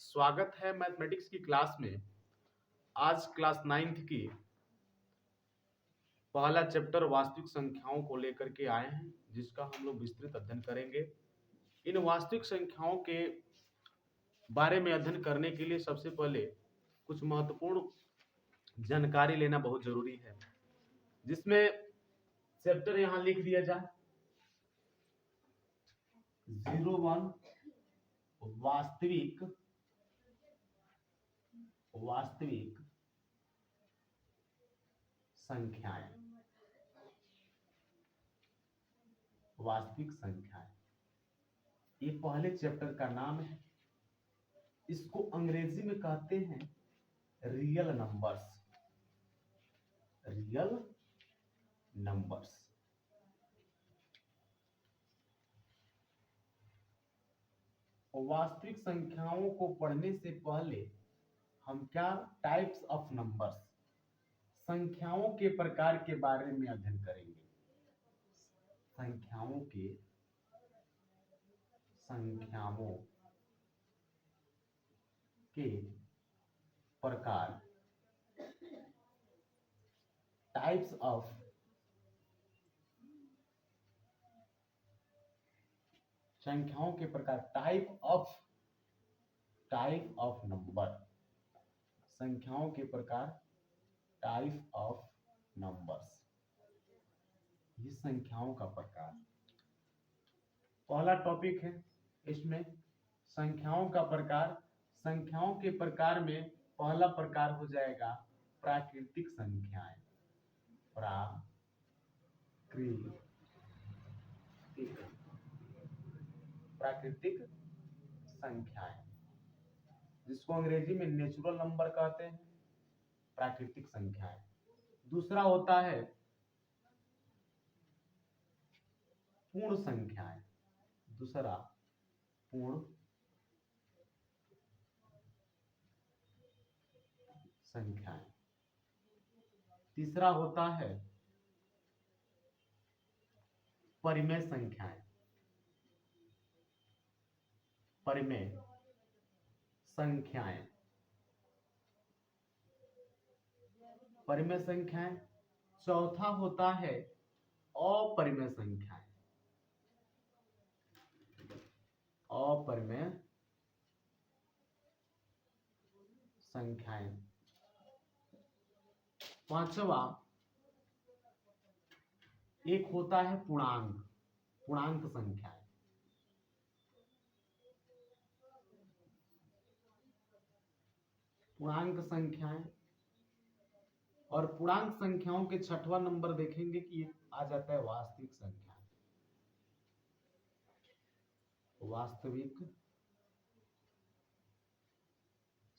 स्वागत है मैथमेटिक्स की क्लास में। आज क्लास 9th की पहला चैप्टर वास्तविक संख्याओं को लेकर के आए हैं, जिसका हम लोग विस्तृत अध्ययन करेंगे। इन वास्तविक संख्याओं के बारे में अध्ययन करने के लिए सबसे पहले कुछ महत्वपूर्ण जानकारी लेना बहुत जरूरी है, जिसमें चैप्टर यहाँ लिख दिया जाए 01 वास्तविक संख्याएं। वास्तविक संख्याएं ये पहले चैप्टर का नाम है। इसको अंग्रेजी में कहते हैं रियल नंबर्स। Real numbers. वास्तविक संख्याओं को पढ़ने से पहले हम क्या टाइप्स ऑफ नंबर्स, संख्याओं के प्रकार के बारे में अध्ययन करेंगे। संख्याओं के प्रकार, टाइप्स ऑफ संख्याओं के प्रकार, टाइप ऑफ नंबर। संख्याओं के प्रकार, टाइप ऑफ नंबर्स। ये संख्याओं का प्रकार पहला टॉपिक है। इसमें संख्याओं का प्रकार, संख्याओं के प्रकार में पहला प्रकार हो जाएगा प्राकृतिक संख्याएं। प्राकृतिक संख्याएं, जिसको अंग्रेजी में नेचुरल नंबर कहते हैं, प्राकृतिक संख्याएं। दूसरा होता है पूर्ण संख्याएं। दूसरा पूर्ण संख्याएं। तीसरा होता है परिमेय संख्याएं। परिमेय संख्याएं। परिमेय संख्याएं। चौथा होता है अपरिमेय संख्याएं। अपरिमेय संख्याएं। पांचवा एक होता है पूर्णांक संख्याएं। पूर्णांक संख्याएं। और पूर्णांक संख्याओं के छठवां नंबर देखेंगे कि आ जाता है वास्तविक संख्याएं। वास्तविक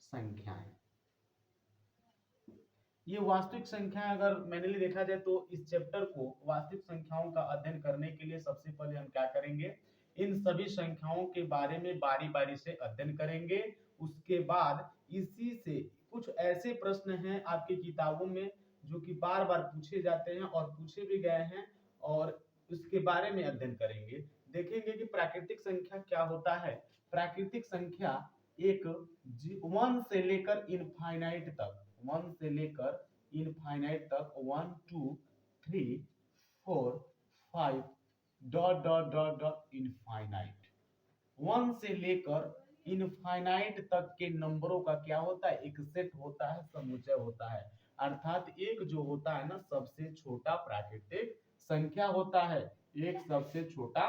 संख्याएं। ये वास्तविक संख्याएं अगर मैनुअली देखा जाए तो इस चैप्टर को वास्तविक संख्याओं का अध्ययन करने के लिए सबसे पहले हम क्या करेंगे, इन सभी संख्याओं के बारे में बारी बारी से अध्ययन करेंगे। उसके बाद इसी से कुछ ऐसे प्रश्न हैं आपकी किताबों में जो कि बार बार पूछे जाते हैं और पूछे भी गए हैं, और उसके बारे में अध्ययन करेंगे। देखेंगे कि प्राकृतिक संख्या क्या होता है। प्राकृतिक संख्या एक 1 से लेकर इनफाइनाइट तक, 1 से लेकर इनफाइनाइट तक, 1 2 3 4 5 dot dot dot dot infinite, 1 से लेकर इनफाइनाइट तक के नंबरों का क्या होता है, एक सेट होता है, समुच्चय होता है। अर्थात एक जो होता है ना सबसे छोटा प्राकृतिक संख्या होता है। एक सबसे छोटा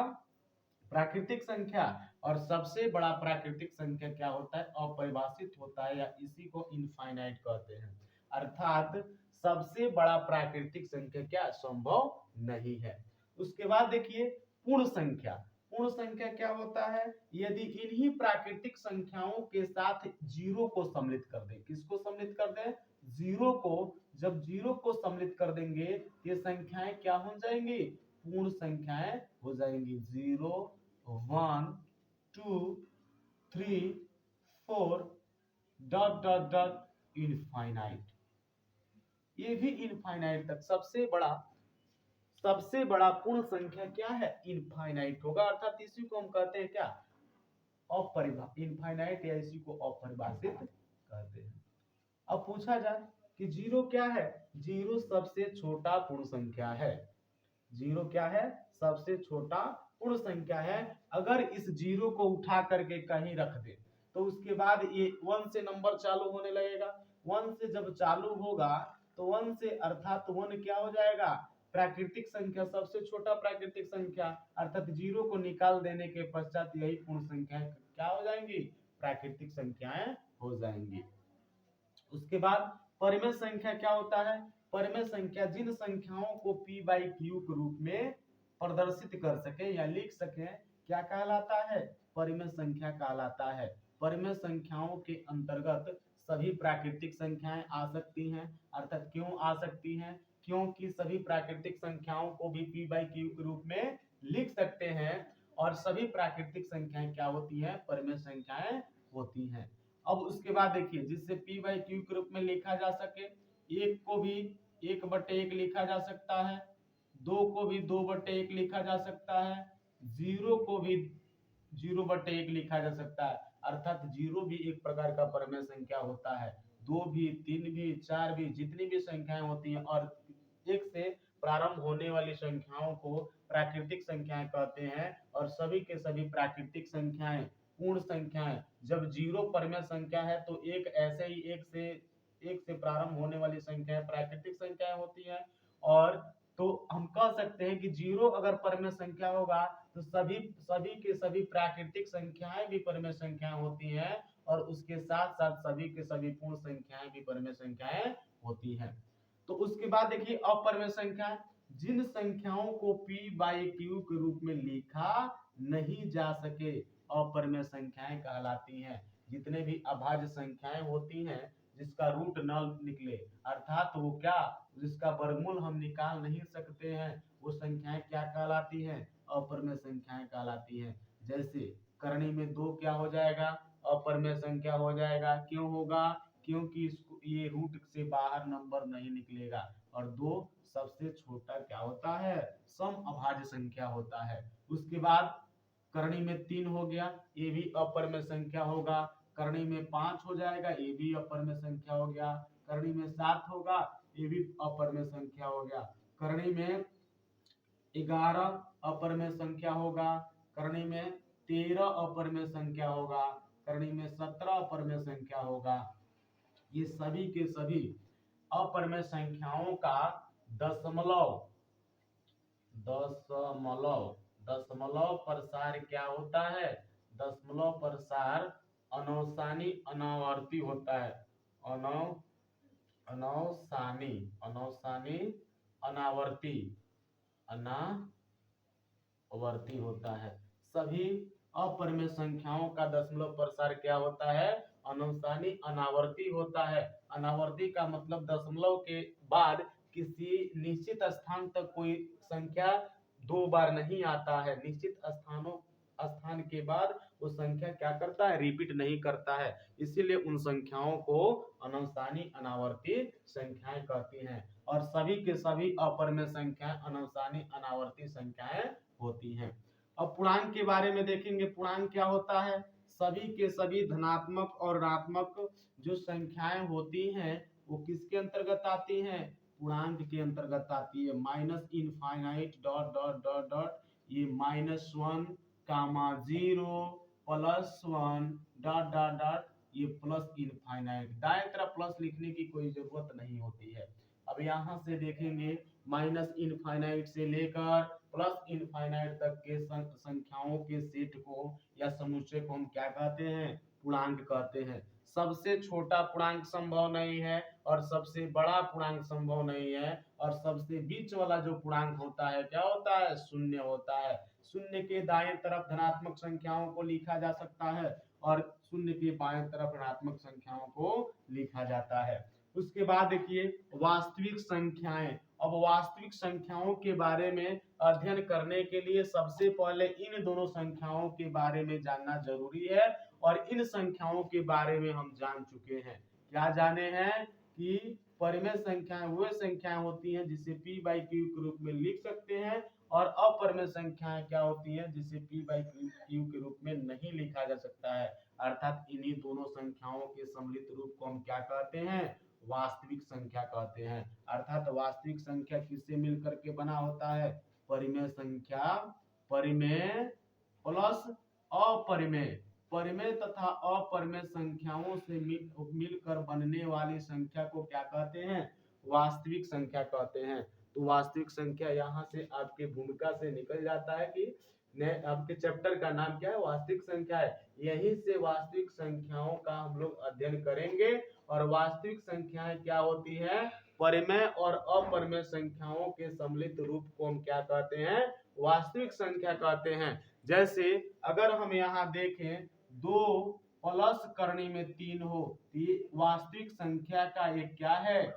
प्राकृतिक संख्या और सबसे बड़ा प्राकृतिक संख्या क्या होता है, अपरिभाषित होता है, या इसी को इनफाइनाइट कहते हैं। अर्थात सबसे बड़ा प्राकृतिक संख्या क्या संभव नहीं है। उसके बाद देखिए पूर्ण संख्या। पूर्ण संख्या क्या होता है, यदि इन्हीं प्राकृतिक संख्याओं के साथ जीरो को सम्मिलित कर दें। किसको सम्मिलित कर दें, जीरो को। जब जीरो को सम्मिलित कर देंगे ये संख्याएं क्या हो जाएंगी, पूर्ण संख्याएं हो जाएंगी। 0 1 2 3 4 डॉट डॉट डॉट इनफाइनाइट। ये भी इनफाइनाइट तक। सबसे बड़ा पूर्ण संख्या क्या है, इनफाइनाइट होगा। अर्थात इसी को हम कहते हैं क्या, इनफाइनाइट या इसी को अपरिभाषित कहते हैं। अब पूछा जाए कि जीरो क्या है, जीरो सबसे छोटा पूर्ण संख्या है। जीरो क्या है, सबसे छोटा पूर्ण संख्या है। अगर इस जीरो को उठा करके कहीं रख दे तो उसके बाद ये वन से नंबर चालू होने लगेगा। वन से जब चालू होगा तो वन से अर्थात वन क्या हो जाएगा, प्राकृतिक संख्या, सबसे छोटा प्राकृतिक संख्या, अर्थात जीरो को निकाल देने के पश्चात यही पूर्ण संख्याएं क्या हो जाएंगी, प्राकृतिक संख्याएं हो जाएंगी। उसके बाद परिमेय संख्या क्या होता है, परिमेय संख्या जिन संख्याओं को p बाई क्यू के रूप में प्रदर्शित कर सके या लिख सके क्या कहलाता है, परिमेय संख्या कहलाता है। परिमेय संख्याओं के अंतर्गत सभी प्राकृतिक संख्याएं आ सकती हैं। अर्थात क्यों आ सकती हैं, क्योंकि सभी प्राकृतिक संख्याओं को भी p बाई क्यू के रूप में लिख सकते हैं और सभी प्राकृतिक संख्याएं क्या होती हैं, परिमेय संख्याएं होती हैं। अब उसके बाद देखिए जिससे p बाई क्यू के रूप में लिखा जा सके, एक को भी 1/1 लिखा जा सकता है, दो को भी 2/1 लिखा जा सकता है, जीरो को भी 0/1 लिखा जा सकता है। अर्थात जीरो भी एक प्रकार का परिमेय संख्या होता है, दो भी, तीन भी, चार भी, जितनी भी संख्याएं होती हैं और एक से प्रारंभ होने वाली संख्याओं को प्राकृतिक संख्याएं कहते हैं। और सभी के सभी प्राकृतिक संख्याएं पूर्ण संख्याएं, जब जीरो परिमेय संख्या है तो एक ऐसे ही एक से प्रारंभ होने वाली संख्याएं प्राकृतिक संख्याएं होती हैं। और तो हम कह सकते हैं कि जीरो अगर परिमेय संख्या होगा तो सभी के सभी प्राकृतिक संख्याएं भी परिमेय संख्याएं होती हैं और उसके साथ साथ सभी के सभी पूर्ण संख्याएं भी परिमेय संख्याएं होती हैं। तो उसके बाद देखिए अपरिमेय संख्या, जिन संख्याओं को p बाई क्यू के रूप में लिखा नहीं जा सके अपरिमेय संख्याएं कहलाती हैं। जितने भी अभाज्य संख्याएं होती हैं जिसका रूट न निकले, अर्थात वो क्या, जिसका वर्गमूल हम निकाल नहीं सकते हैं, वो संख्याएं क्या कहलाती हैं, अपरिमेय संख्याएं कहलाती हैं। जैसे करनी में 2 क्या हो जाएगा, अपरिमेय संख्या हो जाएगा। क्यों होगा, क्योंकि इसको ये रूट से बाहर नंबर नहीं निकलेगा। और 2 सबसे छोटा क्या होता है, सम अभाज्य संख्या होता है। उसके बाद करनी में 3 हो गया, ये भी अपरिमेय संख्या होगा। करनी में 5 हो जाएगा, ये भी अपरिमेय संख्या हो गया। करनी में 7 होगा, ये भी अपरिमेय संख्या हो गया। करनी में 11 अपरिमेय संख्या होगा। करनी में 13 अपरिमेय संख्या होगा। करनी में 17 अपरिमेय संख्या होगा। ये सभी के सभी अपरिमेय संख्याओं का दशमलव दशमलव प्रसार क्या होता है, दशमलव प्रसार अनौसानी अनावर्ती होता है। अनौसानी अनावर्ती होता है। सभी अपरिमेय संख्याओं का दशमलव प्रसार क्या होता है, अनौसानी अनावर्ती होता है। अनावर्ती का मतलब दशमलव के बाद किसी निश्चित स्थान तक कोई संख्या 2 बार नहीं आता है। निश्चित स्थान के बाद वो संख्या क्या करता है, रिपीट नहीं करता है। इसीलिए उन संख्याओं को अनौसानी अनावर्ती संख्याएं कहती हैं। और सभी के सभी अपरिमेय संख्याएं अनौसानी अनावर्ती संख्याएं होती हैं। अब पूर्णांक के बारे में देखेंगे। पूर्णांक क्या होता है, सभी के सभी धनात्मक और ऋणात्मक जो संख्याएं होती हैं वो किसके अंतर्गत आती हैं, पूर्णांक के अंतर्गत आती है। Minus infinite dot dot dot dot, ये -1, -0, +1 डॉट डॉट डॉट, ये प्लस इनफाइनाइट। दाएं तरफ प्लस लिखने की कोई जरूरत नहीं होती है। अब यहां से देखेंगे माइनस इनफाइनाइट से लेकर प्लस इनफाइनाइट तक के संख्याओं के सेट को या समुच्चय को हम क्या कहते हैं, पूर्णांक कहते हैं। सबसे छोटा पूर्णांक संभव नहीं है और सबसे बड़ा पूर्णांक संभव नहीं है। और सबसे बीच वाला जो पूर्णांक होता है क्या होता है, शून्य होता है। शून्य के दाएं तरफ धनात्मक संख्याओं को लिखा जा सकता है और शून्य के बाएं तरफ ऋणात्मक संख्याओं को लिखा जाता है। उसके बाद देखिए वास्तविक संख्याएं। अब वास्तविक संख्याओं के बारे में अध्ययन करने के लिए सबसे पहले इन दोनों संख्याओं के बारे में जानना जरूरी है। और इन संख्याओं के बारे में हम जान चुके हैं। क्या जाने हैं कि परिमेय संख्याएं वो संख्याएं होती हैं जिसे p बाई क्यू के रूप में लिख सकते हैं और अपरिमेय संख्याएं क्या होती हैं जिसे p बाई क्यू के रूप में नहीं लिखा जा सकता है। अर्थात इन्हीं दोनों संख्याओं के सम्मिलित रूप को हम क्या कहते हैं, वास्तविक संख्या कहते हैं। अर्थात वास्तविक संख्या किससे मिलकर के बना होता है, परिमेय संख्या, परिमेय प्लस अपरिमेय, परिमेय तथा अपरिमेय संख्याओं से मिलकर बनने वाली संख्या को क्या कहते हैं, वास्तविक संख्या कहते हैं। तो वास्तविक संख्या यहाँ से आपके भूमिका से निकल जाता है कि आपके चैप्टर का नाम क्या है, वास्तविक संख्या है। यहीं से वास्तविक संख्याओं का हम लोग अध्ययन करेंगे। और वास्तविक संख्याएं क्या होती हैं, परिमेय और अपरिमेय संख्याओं के सम्मिलित रूप को हम क्या कहते हैं, वास्तविक संख्या कहते हैं। जैसे अगर हम यहाँ देखें 2 प्लस करने में 3 हो, ये वास्तविक संख्या का एक क्या है,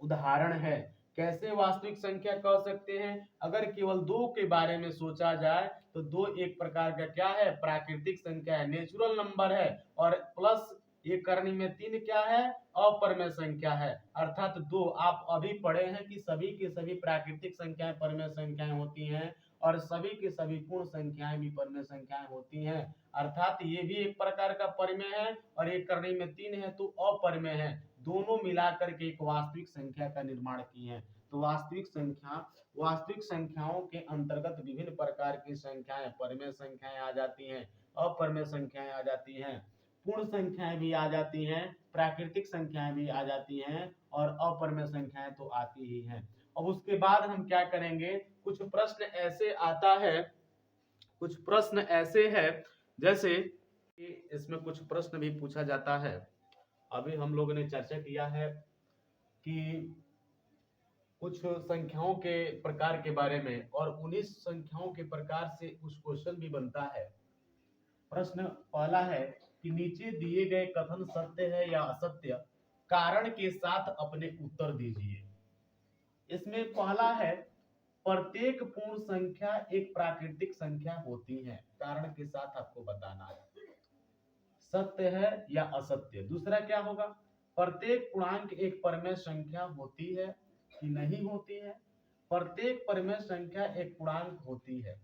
उदाहरण है। कैसे वास्तविक संख्या कह सकते हैं, अगर केवल 2 के बारे में सोचा जाए तो 2 एक प्रकार का क्या है, प्राकृतिक संख्या है, नेचुरल नंबर है। और प्लस ये करने में 3 क्या है, अपरिमेय संख्या है। अर्थात 2 आप अभी पढ़े हैं कि सभी के सभी प्राकृतिक संख्याएं परिमेय संख्याएं होती हैं और सभी के सभी पूर्ण संख्याएं भी परिमेय संख्याएं होती हैं। अर्थात ये भी एक प्रकार का परिमेय है और एक करने में 3 है तो अपरिमेय है। दोनों मिलाकर के एक वास्तविक संख्या का निर्माण किए हैं। तो वास्तविक संख्याओं के अंतर्गत विभिन्न प्रकार की संख्याएं, परिमेय संख्याएं आ जाती हैं, अपरिमेय संख्याएं आ जाती हैं, पूर्ण संख्याएं भी आ जाती हैं, प्राकृतिक संख्याएं भी आ जाती हैं और अपरिमेय संख्याएं तो आती ही हैं। अब उसके बाद हम क्या करेंगे, कुछ प्रश्न ऐसे आता है, कुछ प्रश्न ऐसे है जैसे इसमें कुछ प्रश्न भी पूछा जाता है। अभी हम लोगों ने चर्चा किया है कि कुछ संख्याओं के प्रकार के बारे में और 19 संख्याओं के प्रकार से कुछ क्वेश्चन भी बनता है। प्रश्न पहला है कि नीचे दिए गए कथन सत्य है या असत्य, कारण के साथ अपने उत्तर दीजिए। इसमें पहला है प्रत्येक पूर्ण संख्या एक प्राकृतिक संख्या होती है, कारण के साथ आपको बताना है सत्य है या असत्य। दूसरा क्या होगा, प्रत्येक पूर्णांक एक परिमेय संख्या होती है कि नहीं होती है, प्रत्येक परिमेय संख्या एक पूर्णांक होती है।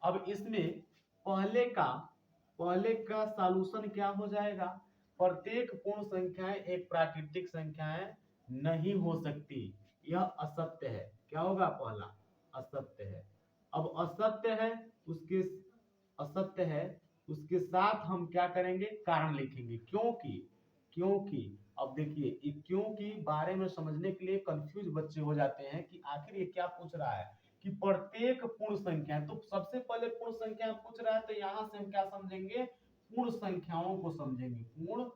अब इसमें पहले का सॉल्यूशन क्या हो जाएगा, प्रत्येक पूर्ण संख्याएं एक प्राकृतिक संख्याएं नहीं हो सकती, यह असत्य है। क्या होगा, पहला असत्य है। अब असत्य है, उसके असत्य है उसके साथ हम क्या करेंगे, कारण लिखेंगे। क्योंकि अब देखिए क्योंकि बारे में समझने के लिए कंफ्यूज बच्चे हो जाते हैं कि आखिर ये क्या पूछ रहा है कि प्रत्येक पूर्ण संख्या। तो सबसे पहले पूर्ण संख्या पूछ रहा है तो यहां से हम क्या समझेंगे, पूर्ण संख्याओं को समझेंगे। पूर्ण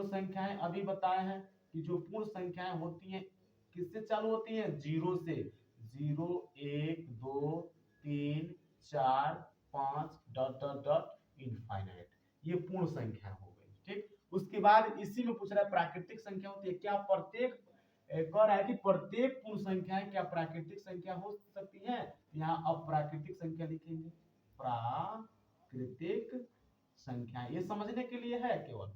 संख्याएं अभी बताए हैं कि जो पूर्ण संख्याएं होती हैं किससे चालू होती हैं, 0 से। 0 1 2 3 4 5 डॉट डॉट डॉट इनफाइनाइट, ये पूर्ण संख्या हो गई। ठीक, उसके बाद इसी में पूछ रहा है प्राकृतिक संख्या होती है क्या, प्रत्येक कह रहा है कि प्रत्येक पूर्ण संख्याएं क्या प्राकृतिक संख्या हो सकती है, यहाँ अप्राकृतिक संख्या लिखेंगे। प्राकृतिक संख्या ये समझने के लिए है केवल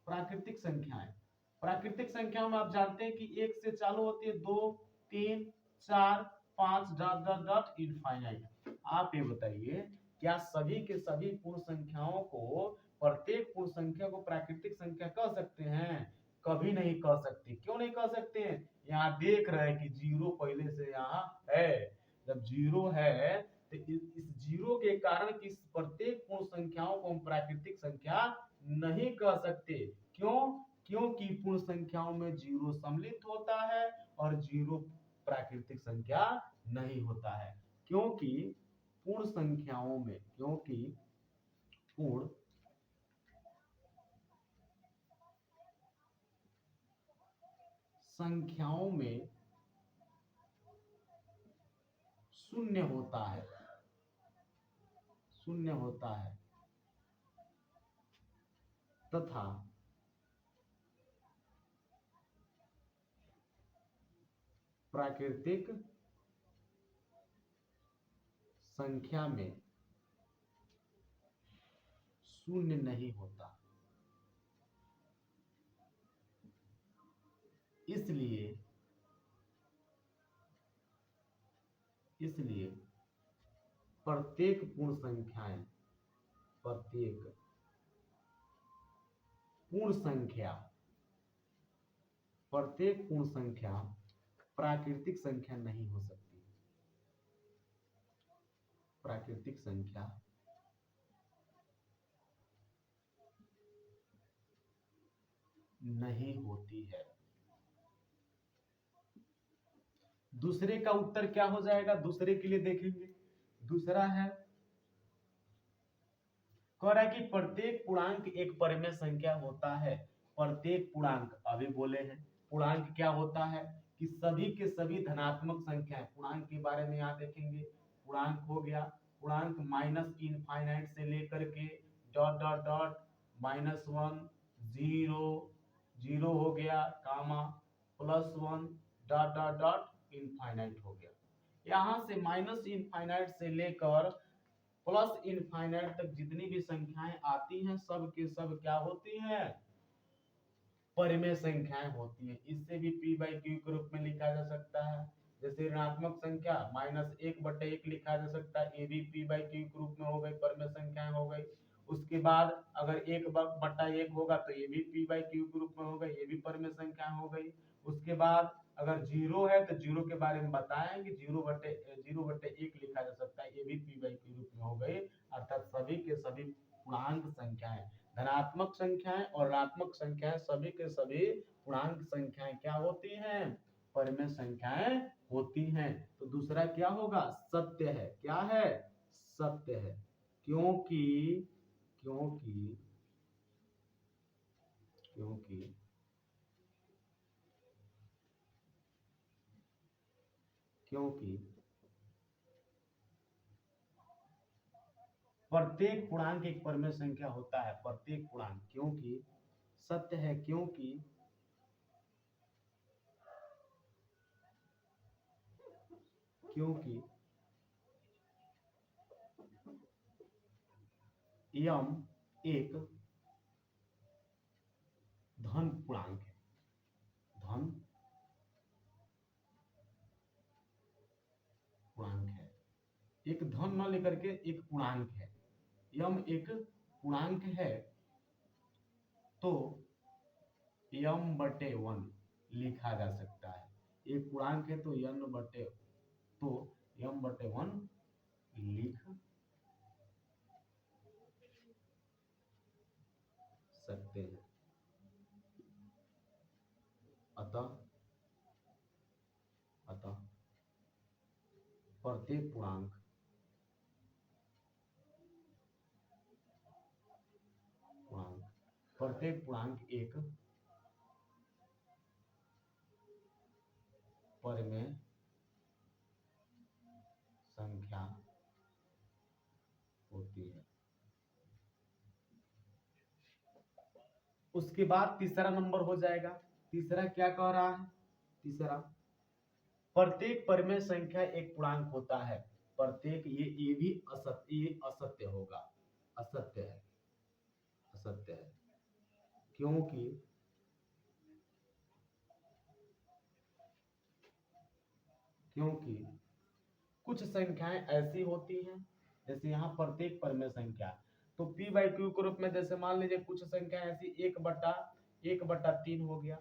प्राकृतिक संख्याएं। प्राकृतिक संख्याओं में आप जानते हैं कि 1 से चालू होती है, 2 3 4 5 डॉट डॉट डॉट इनफाइनाइट। आप ये बताइए क्या सभी के सभी पूर्ण संख्याओं को, प्रत्येक पूर्ण संख्या को प्राकृतिक संख्या कह सकते हैं, कभी नहीं कह सकते। क्यों नहीं कह सकते हैं, यहाँ देख रहे हैं कि 0 पहले से यहाँ है। जब 0 है तो इस 0 के कारण किस प्रत्येक पूर्ण संख्याओं को हम प्राकृतिक संख्या नहीं कह सकते। क्यों, क्योंकि पूर्ण संख्याओं में 0 सम्मिलित होता है और 0 प्राकृतिक संख्या नहीं होता है। क्योंकि पूर्ण संख्याओं में शून्य होता है तथा प्राकृतिक संख्या में शून्य नहीं होता। इसलिए इसलिए प्रत्येक पूर्ण संख्या प्राकृतिक संख्या नहीं हो सकती। प्राकृतिक संख्या नहीं होती है। दूसरे का उत्तर क्या हो जाएगा, दूसरे के लिए देखेंगे। दूसरा है, कह रहा है कि प्रत्येक पूर्णांक एक परिमेय संख्या होता है। प्रत्येक पूर्णांक, अभी बोले हैं पूर्णांक क्या होता है कि सभी के सभी धनात्मक संख्याएं। पूर्णांक के बारे में यहाँ देखेंगे। पूर्णांक हो गया, पूर्णांक माइनस इनफाइनाइट से लेकर के डॉट डॉट डॉट -1 0 0 हो गया, कामा +1 डॉट डॉट डॉट इनफाइनाइट हो गया। यहाँ से माइनस इनफाइनाइट से लेकर प्लस इनफाइनाइट तक जितनी भी संख्याएं आती हैं सब के सब क्या होती हैं, परिमेय संख्याएं होती हैं। इससे भी p/q के रूप में लिखा जा सकता है। जैसे ऋणात्मक संख्या -1/1 लिखा जा सकता है, ये भी p/q के रूप में हो गई, परिमेय संख्याएं हो गई। उसके बाद अगर 1/1 होगा तो ये भी p/q के रूप में हो गई, ये भी परिमेय संख्याएं हो गई। उसके बाद अगर 0 है तो 0 के बारे में बताएं कि 0/1 लिखा जा सकता है, ये भी p/q रूप में हो गई। अर्थात सभी के सभी पूर्णांक संख्याएं, धनात्मक संख्याएं और ऋणात्मक संख्याएं, सभी के सभी पूर्णांक संख्याएं क्या होती हैं, परिमेय संख्याएं होती हैं। तो दूसरा क्या होगा, सत्य है। क्या है, सत्य है। क्योंकि क्योंकि क्योंकि क्योंकि प्रत्येक पूर्णांक एक परिमेय संख्या होता है। प्रत्येक पूर्णांक, क्योंकि सत्य है, क्योंकि यम एक धन पूर्णांक है। धन पूर्णांक है, एक धन न लेकर के एक पूर्णांक है। यम एक पूर्णांक है तो m/1 लिखा जा सकता है। एक पूर्णांक है तो m/1 लिख सकते हैं। अतः प्रत्येक पूर्णांक एक परिमेय संख्या होती है। उसके बाद तीसरा नंबर हो जाएगा। तीसरा क्या कह रहा है, तीसरा, प्रत्येक परिमेय संख्या एक पूर्णांक होता है। प्रत्येक, ये भी असत्य, ये असत्य होगा, असत्य है, असत्य है। क्योंकि कुछ संख्याएं ऐसी होती हैं, जैसे यहाँ प्रत्येक परिमेय संख्या, तो p/q के रूप में, जैसे मान लीजिए कुछ संख्या ऐसी 1/3 हो गया,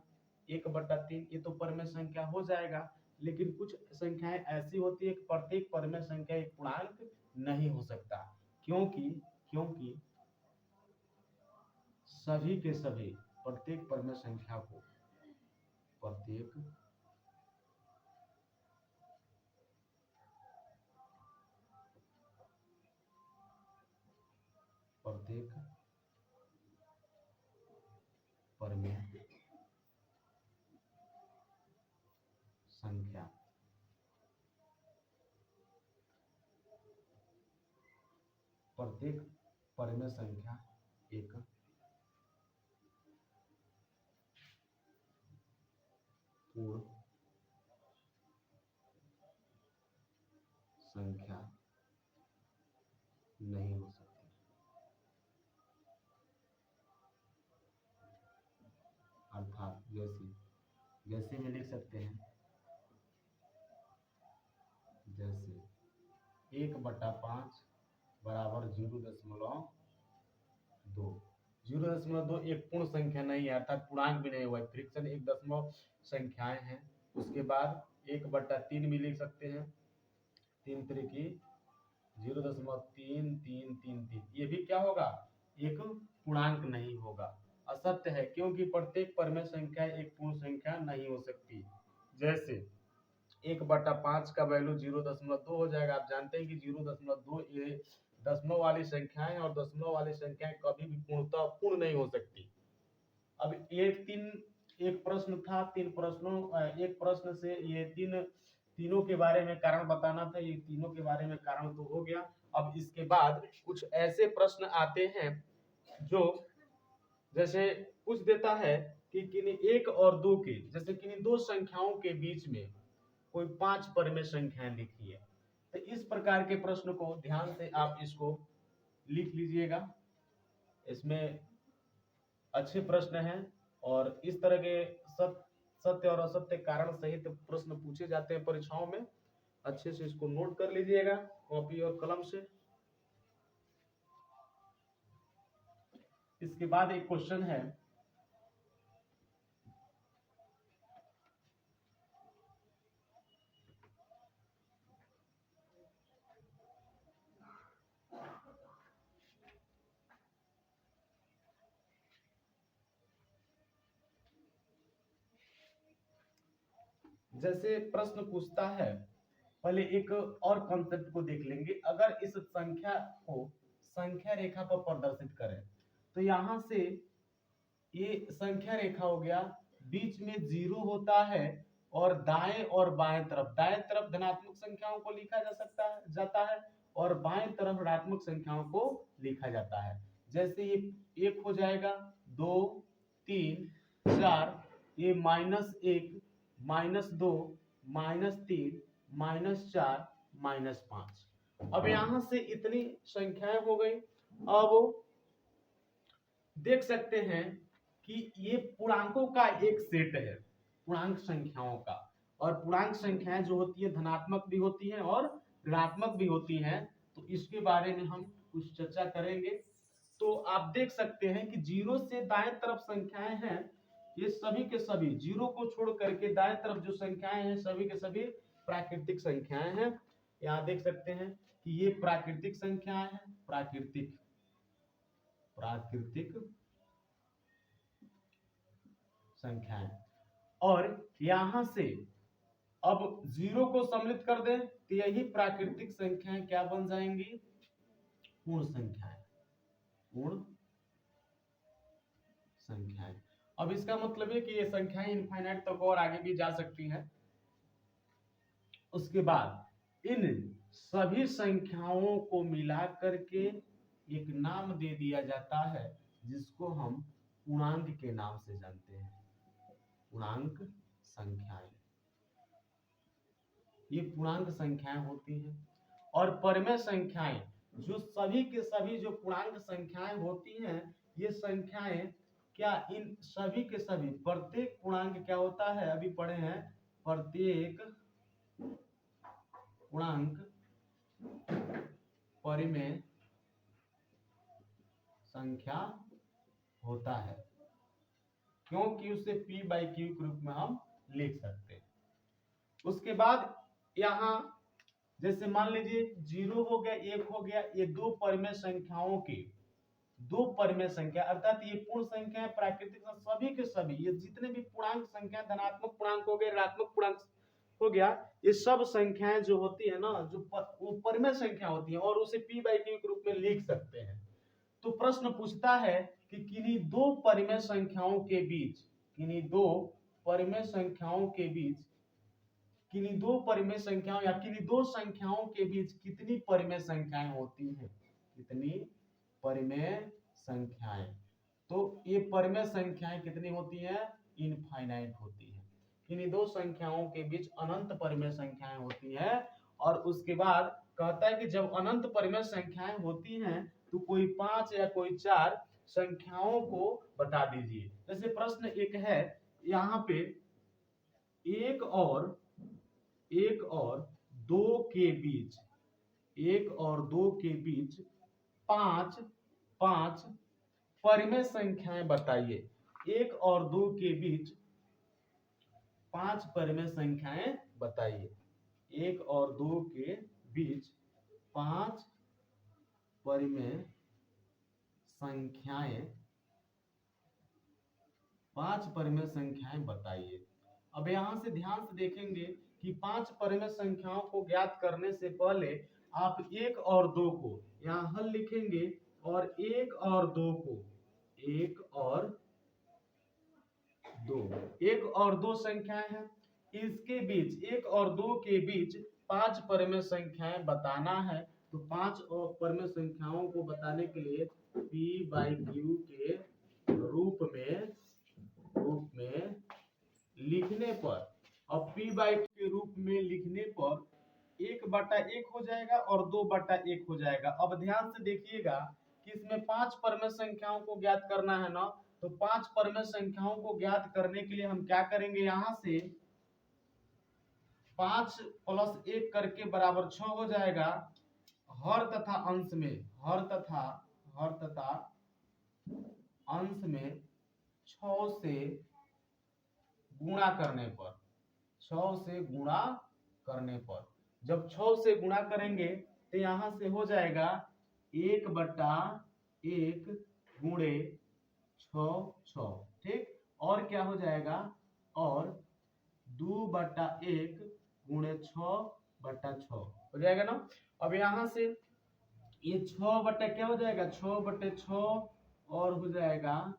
1/3 ये तो परिमेय संख्या हो जाएगा। लेकिन कुछ संख्याएं ऐसी होती है कि प्रत्येक परिमेय संख्या एक पूर्णांक नहीं हो सकता, क्योंकि सभी के सभी प्रत्येक परिमेय संख्या को प्रत्येक परिमेय संख्या एक पूर्ण संख्या नहीं हो सकती। अर्थात जैसे में लिख सकते हैं, जैसे 1/5 बराबर 0.2। 0.2 एक पूर्ण संख्या नहीं है, अर्थात पूर्णांक भी नहीं हुआ, फ्रैक्शन एक दशमलव संख्याएं हैं। उसके बाद 1/3 भी लिख सकते हैं, 3 त्रिकी 0.3333, ये भी क्या होगा, एक पूर्णांक नहीं होगा, असत्य है, क्योंकि प्रत्येक परमेय संख्या एक पूर्ण संख्या नहीं हो सकती। जैसे 1/5 का वैल्यू 0.2 हो जाएगा। आप जानते हैं कि 0.2 ये दशमलव वाली संख्याएं, और दशमलव वाली संख्याएं कभी भी पूर्णतः पूर्ण नहीं हो सकती। अब ये एक प्रश्न था, एक प्रश्न से ये तीनों के बारे में कारण बताना था, ये तीनों के बारे में कारण तो हो गया। अब इसके बाद कुछ ऐसे प्रश्न आते हैं जो जैसे पूछ देता है कि किन्हीं 1 और 2 के, जैसे किन्हीं दो संख्याओं के बीच में कोई 5 परमेय संख्याएं लिखी है। तो इस प्रकार के प्रश्न को ध्यान से आप इसको लिख लीजिएगा, इसमें अच्छे प्रश्न हैं, और इस तरह के सत्य और असत्य कारण सहित प्रश्न पूछे जाते हैं परीक्षाओं में। अच्छे से इसको नोट कर लीजिएगा कॉपी और कलम से। इसके बाद एक क्वेश्चन है, जैसे प्रश्न पूछता है, पहले एक और कॉन्सेप्ट को देख लेंगे। अगर इस संख्या को संख्या रेखा पर प्रदर्शित करें, तो यहां से ये संख्या रेखा हो गया, बीच में 0 होता है, और दाएं और बाएं तरफ धनात्मक संख्याओं को लिखा जाता है, और बाएं तरफ ऋणात्मक संख्याओं को लिखा जाता है। जैसे ये 1 हो जाएगा, 2 3 4, ये -1 -2 -3 -4 -5। अब यहां से इतनी संख्याएं हो गई। अब देख सकते हैं कि ये पूर्णांकों का एक सेट है, पूर्णांक संख्याओं का, और पूर्णांक संख्याएं जो होती है धनात्मक भी होती हैं और ऋणात्मक भी होती हैं। तो इसके बारे में हम कुछ चर्चा करेंगे। तो आप देख सकते हैं कि 0 से दाएं तरफ संख्याएं हैं, ये सभी के सभी 0 को छोड़ करके दाएं तरफ जो संख्याएं हैं सभी के सभी प्राकृतिक संख्याएं हैं। यहाँ देख सकते हैं कि ये प्राकृतिक संख्याएं हैं, प्राकृतिक संख्याएं। और यहां से अब 0 को सम्मिलित कर दें तो यही प्राकृतिक संख्याएं क्या बन जाएंगी, पूर्ण संख्याएं। अब इसका मतलब है कि ये संख्याएं इनफाइनाइट तक और आगे भी जा सकती हैं। उसके बाद इन सभी संख्याओं को मिला करके एक नाम दे दिया जाता है, जिसको हम पूर्णांक के नाम से जानते हैं, पूर्णांक संख्याएं। ये पूर्णांक संख्याएं होती हैं। और परमेय संख्याएं जो सभी के सभी जो पूर्णांक संख्याएं होती हैं, ये संख्याएं क्या इन सभी के सभी प्रत्येक पूर्णांक क्या होता है, अभी पढ़े हैं, प्रत्येक पूर्णांक परिमेय संख्या होता है, क्योंकि उसे p/q के रूप में हम लिख सकते हैं। उसके बाद यहाँ जैसे मान लीजिए 0 हो गया, 1 हो गया, ये दो परमेय संख्याओं के दो परमेय संख्या, अर्थात ये पूर्ण संख्या है, प्राकृतिक सभी के सभी ये जितने भी पूर्णांक संख्या, धनात्मक पूर्णांक हो गए, ऋणात्मक पूर्णांक हो गया, ये सब संख्याएं जो होती है ना, जो वो परमेय संख्या होती है, और उसे p/q के रूप में लिख सकते हैं। तो प्रश्न पूछता है कि किन्हीं दो परमेय संख्याओं के बीच, किन्हीं दो परमेय संख्याओं के बीच, किन्हीं दो परमेय संख्याओं या किन्हीं दो संख्याओं के बीच कितनी परमेय संख्याएं होती हैं, कितनी परमेय संख्याएं। तो ये परमेय संख्याएं कितनी होती हैं, इनफाइनाइट होती है। किन्हीं दो संख्याओं के बीच अनंत परमेय संख्याएं होती हैं। और उसके बाद कहता है कि जब अनंत परमेय संख्याएं होती हैं तो कोई 5 या कोई 4 संख्याओं को बता दीजिए। जैसे प्रश्न एक है यहाँ पे, एक और 2 के बीच 1 और 2 के बीच पांच पांच परिमेय संख्याएं बताइए। 1 और 2 के बीच 5 परिमेय संख्याएं बताइए। 1 और 2 के बीच 5 परिमेय संख्याएं 5 परिमेय संख्याएं बताइए। अब यहां से ध्यान से देखेंगे कि 5 परिमेय संख्याओं को ज्ञात करने से पहले आप 1 और 2 को यहाँ हल लिखेंगे और 1 और 2 को 1 और 2 संख्याएं हैं, इसके बीच 1 और 2 के बीच 5 परिमेय संख्याएं बताना है। तो 5 परिमेय संख्याओं को बताने के लिए p/q के रूप में लिखने पर, अब p/q के रूप में लिखने पर 1/1 हो जाएगा और 2/1 हो जाएगा। अब ध्यान से देखिएगा कि इसमें 5 परिमेय संख्याओं को ज्ञात करना है ना, तो 5 परिमेय संख्याओं को ज्ञात करने के लिए हम क्या करेंगे, यहां से 5 + 1 करके बराबर 6 हो जाएगा। हर तथा अंश में 6 से गुणा करने पर, 6 से गुणा करने पर, जब 6 से गुणा करेंगे तो यहां से हो जाएगा 1/1 गुणे 6, ठीक। और क्या हो जाएगा, और 2/1 गुणे 6/6 हो जाएगा ना। अब यहां से ये 6 बट्टा क्या हो जाएगा, 6/6 और हो जाएगा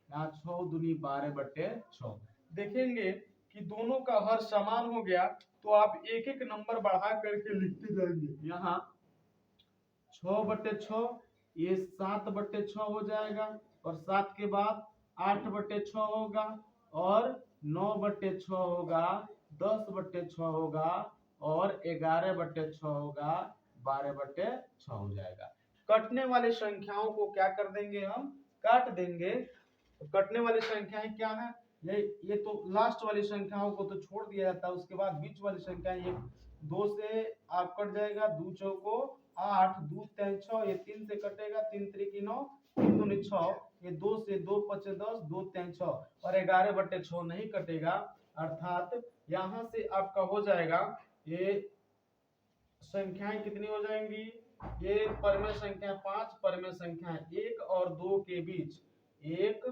यहाँ 6 दूनी 12/6। देखेंगे कि दोनों का हर समान हो गया तो आप एक एक नंबर बढ़ा करके लिखते जाएंगे। यहाँ 6/6 ये 7/6 हो जाएगा और 7 के बाद 8/6 होगा और 9/6 होगा, 10/6 होगा और 11/6 होगा, 12/6 हो जाएगा। कटने वाली संख्याओं को क्या कर देंगे, हम काट देंगे। तो कटने वाली संख्याएं क्या है, ये तो लास्ट वाली संख्याओं को तो छोड़ दिया जाता है, उसके बाद बीच वाली संख्याएं, ये 2 से आप कट जाएगा, 2 चौको 8, 2 3 6, ये 3 से कटेगा, 3 त्रिकी 9, 3 दूनी 6, ये 2 से 2 5 10, 2 3 6 और 11/6 नहीं कटेगा, अर्थात यहां से आपका हो जाएगा, ये संख्याएं कितनी हो जाएंगी, ये परिमेय संख्या 5 परिमेय संख्या 1 और 2 के बीच, 1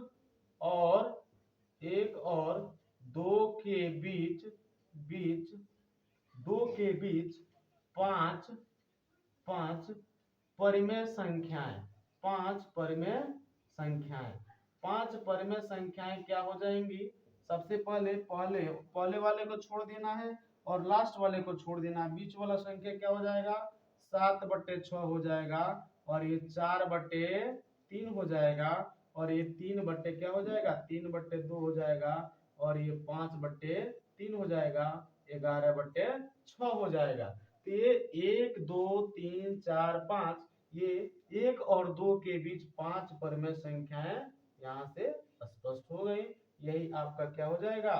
और 2 के बीच 5 परिमेय संख्याएं, 5 परिमेय संख्याएं, 5 परिमेय संख्याएं क्या हो जाएंगी, सबसे पहले वाले को छोड़ देना है और लास्ट वाले को छोड़ देना है। बीच वाला संख्या क्या हो जाएगा, 7/6 हो जाएगा और ये 4/3 हो जाएगा और ये 3 क्या हो जाएगा, 3/2 हो जाएगा और ये 5/3 हो जाएगा, 11/6 हो जाएगा। तो ये 1 2 3 4 5, ये 1 और 2 के बीच 5 परिमेय संख्याएं यहाँ से स्पष्ट हो गई। यही आपका क्या हो जाएगा,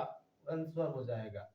आंसर हो जाएगा।